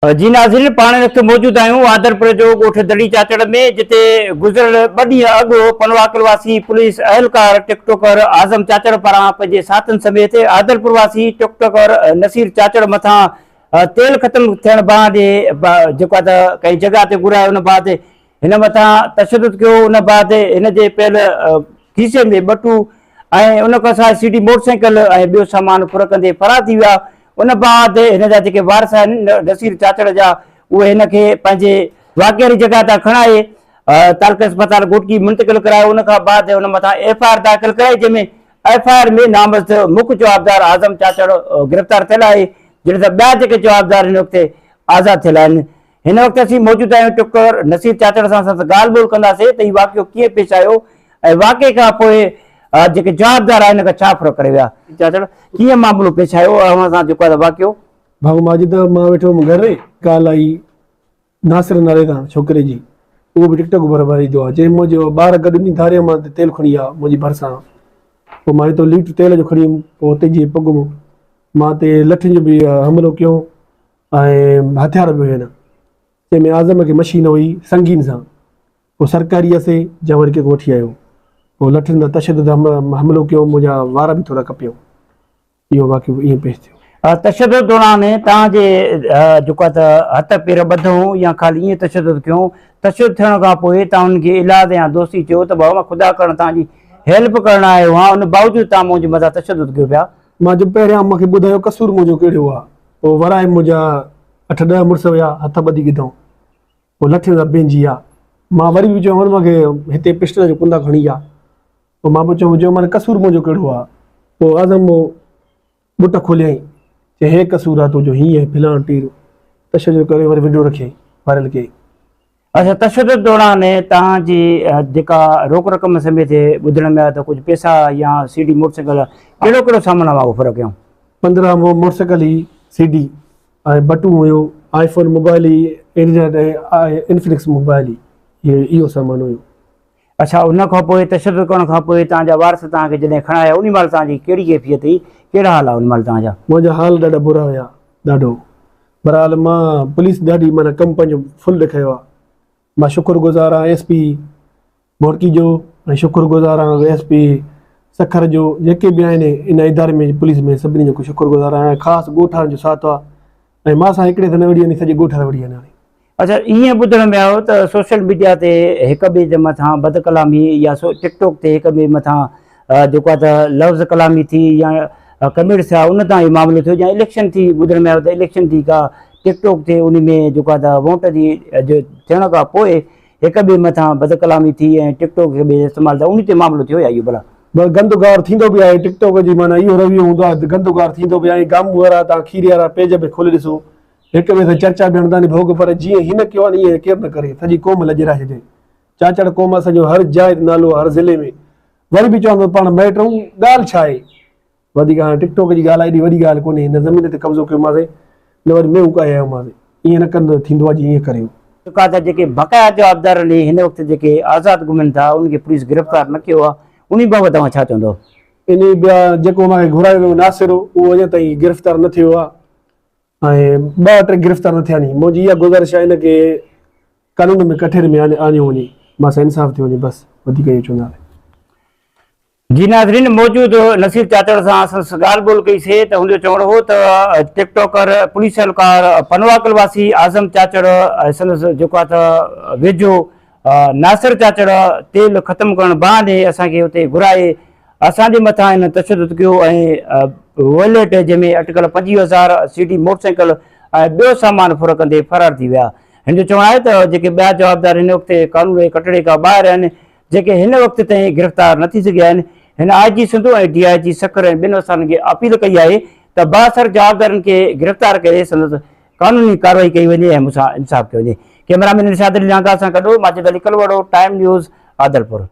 जी नाज़रीन, पाण वक़्तु मौजूद आहियूं आदरपुर जो ॻोठ दड़ी चाचड़ में, जिते गुज़िरियल 2 ॾींहं अॻु पनवाकल वासी पुलिस अहलकार टिकटॉकर आज़म चाचड़ पारां पंहिंजे साथियुनि समेत आदरपुर वासी टिकटॉकर नसीर चाचड़ मथां तेल ख़त्म थियण बाद जेको त कंहिं जॻह ते घुरायो, उन बाद हिन मथां तशदुद कयो। उन बाद हिन जे पियल खीसे में बटू ऐं उन खां सवाइ सीडी मोटरसाइकिल ऐं ॿियो सामान फुर कंदे फरार थी विया। उन बाद हिन जा जेके वारस आहिनि नसीर चाचड़ जा, उहे हिन खे पंहिंजे वाक़े वारी जॻह तां खणाए तालक अस्पताल घोटकी मुंतकिल करायो। उन खां बाद हुन मथां FIR दाख़िल कराई, जंहिंमें FIR में नामज़द मुख्य जवाबदार आज़म चाचड़ गिरफ़्तार थियल आहे, जॾहिं त ॿिया जेके जवाबदार हिन वक़्तु आज़ादु थियल आहिनि। हिन वक़्तु असीं मौजूद आहियूं टिकटॉकर नसीर चाचड़ सां ॻाल्हि ॿोल कंदासीं त हीउ वाक़ियो कीअं पेश आयो ऐं वाक़े खां पोइ जेके जवाबदार आहिनि हिन खां छा फ़र्क़ु करे विया। चाचड़, कीअं मामलो पेश आयो अव्हां सां जेको आहे वाक़ियो? भाऊ माजिद, मां वेठो हुउमि घरु, ॻाल्हि आई नासिर नाले तां छोकिरे जी, उहो बि टिकटॉक बराबरि ईंदो आहे। जंहिं मुंहिंजो ॿार गॾु ॾींहुं धारिया मां तेल खणी विया मुंहिंजी भरिसां, पोइ मां हितां लीटर तेल जो खणी वियुमि। पोइ हुते जीअं पघुमि मां ते लठियुनि जो बि हमिलो कयो ऐं हथियार बि हुयनि, जंहिंमें आज़म खे मशीन हुई संगीन सां। पोइ सरकारी असे जा वरी कंहिंखे वठी आयो, पोइ लठियुनि सां तशदुद हमिलो कयो, मुंहिंजा वार बि थोरा कपियो। इहो वाक़ियो ईअं पेश थियो। तशदुद दौरान तव्हांजे जेको आहे त हथ पेर ॿधूं या ख़ाली ईअं तशदुद कयूं? तशदुद थियण खां पोइ तव्हां हुनखे इलाज या दोस्ती चयो त भाऊ मां ख़ुदा करणु तव्हांजी हेल्प करणु आयो आहियां, उन बावजूदि तव्हां मुंहिंजे मथां तशदुद कयो पिया? मां जो पहिरियां मूंखे ॿुधायो कसूर मुंहिंजो कहिड़ो आहे। पोइ वराए मुंहिंजा 8-10 मुड़ुस हुया, हथ ॿधी गिधऊं, पोइ लठियुनि सां पंहिंजी आहे। मां वरी बि चयो मूंखे हिते पिस्टल जो कुंदा खणी आहे। पोइ मां बि चयो माना कसूर मुंहिंजो कहिड़ो आहे। पोइ आज़म बुट खोलियईं, चई हे कसूर आहे तुंहिंजो, हीअं फिलाण टीर तशदुद करे वरी वीडियो रखियईं वायरल कयईं। अच्छा, तशदुद दौरान तव्हांजी जेका रोक रक़म समेत ॿुधण में आयो त कुझु पैसा या सीडी मोटरसाइकिल, कहिड़ो कहिड़ो सामान आहे उहो फुर कयूं? 15 मोटरसाइकिल ही, सीडी ऐं बटू हुयो, iPhone मोबाइल ही, इन्फिनिक्स मोबाइल ही, इहो सामान हुयो। अच्छा, उन खां पोइ तशदुद करण खां पोइ तव्हांजा वारस तव्हांखे जॾहिं खणाया, उन महिल तव्हांजी कहिड़ी कैफ़ियत हुई, कहिड़ा हाल आहे उन महिल तव्हांजा? मुंहिंजा हाल ॾाढा बुरा हुया, ॾाढो। बहरहाल मां पुलिस ॾाढी माना कमु पंहिंजो फुल ॾेखारियो आहे। मां शुक्रगुज़ार आहियां SP घोटकी जो, ऐं शुक्रगुज़ार आहियां SP सखर जो, जेके बि आहिनि इन इदारे में पुलिस में, सभिनी जो शुक्रगुज़ार आहियां। ख़ासि ॻोठाणनि जो साथ आहे, ऐं मां सां हिकिड़े त न वड़ी वञे, सॼे ॻोठ वड़ी वञे। अच्छा, ईअं ॿुधण में आयो त सोशल मीडिया ते हिक ॿिए जे मथां बदकलामी या टिकटॉक ते हिक ॿिए मथां जेको आहे त लफ़्ज़ कलामी थी या कमेंट्स थिया, उन तां इहो मामिलो थियो, या इलेक्शन थी, ॿुधण में आयो त इलेक्शन थी का टिकटॉक ते, उन में जेको आहे त वोट जी थियण खां पोइ हिक ॿिए मथां बदकलामी थी ऐं टिकटॉक खे ॿिए इस्तेमालु था, उन ते मामिलो थियो या इहो भला? गंदगार थींदो बि आहे टिकटॉक जी, माना इहो रवैयो हूंदो आहे, गंदगार थींदो बि आहे। गामू वारा तव्हां खीरी वारा पेज में खोले ॾिसो, हिक ॿिए सां चर्चा बि हणंदा आहिनि भोग, पर जीअं हिन कयो आहे ईअं केरु न करे, सॼी क़ौम लॼराए छॾे। चाचड़ क़ौम असांजो हर जाइ नालो, हर ज़िले में। वरी बि चवंदो पाण मैट रहूं, ॻाल्हि छा आहे वधीक? हाणे टिकटॉक जी ॻाल्हि एॾी वॾी ॻाल्हि कोन्हे, हिन ज़मीन ते कब्ज़ो कयोमांसीं, न वरी में उकाए आयोमांसीं, ईअं न कंदो थींदो आहे जीअं करियो। जेका त जेके बक़ाया जवाबदार आहिनि हिन वक़्तु जेके आज़ादु घुमनि था, उनखे पुलिस गिरफ़्तार न कयो आहे, उन बाबति तव्हां छा चवंदव? इन ॿिया जेको मूंखे घुरायो वियो नासिर, उहो अञा ताईं गिरफ़्तार न थियो आहे, ऐं 2-3 गिरफ़्तार न थिया नी। मुंहिंजी इहा गुज़ारिश आहे हिन खे कानून में कठेरे में आणियो वञे, मां सां इंसाफ़ थियो वञे, बसि वधीक इहो चवंदासीं। जी नाज़रीन, मौजूद नसीर चाचड़ सां असां ॻाल्हि ॿोल कईसीं त हुनजो चवणु हो त टिकटॉकर पुलिस अहलकार पनवाकल वासी आज़म चाचड़ संदसि जेको आहे त वेझो नासिर चाचड़ तेल ख़त्म करण बहाने असांखे हुते घुराए असांजे मथां हिन तशदुद कयो ऐं वॉलेट जंहिंमें अटकल 25,000 सीडी मोटरसाइकिल ऐं ॿियो सामान फुर कंदे फरार थी विया। हिन जो चवणु आहे त जेके ॿिया जवाबदार हिन वक़्तु कानून जे कटड़े खां ॿाहिरि आहिनि, जेके हिन वक़्त ताईं गिरफ़्तार न थी सघिया आहिनि, हिन IG सिंधु ऐं DIG सखर ऐं ॿिनि असांखे अपील कई आहे त बासर जवाबदारनि खे गिरफ़्तार करे संदसि कानूनी कार्रवाई कई वञे ऐं मूंसां इंसाफ़ कयो वञे। कैमरामैन निशाद अली लांघा सां गॾु माजिद अली कलवड़ो, टाइम न्यूज़, आदलपुर।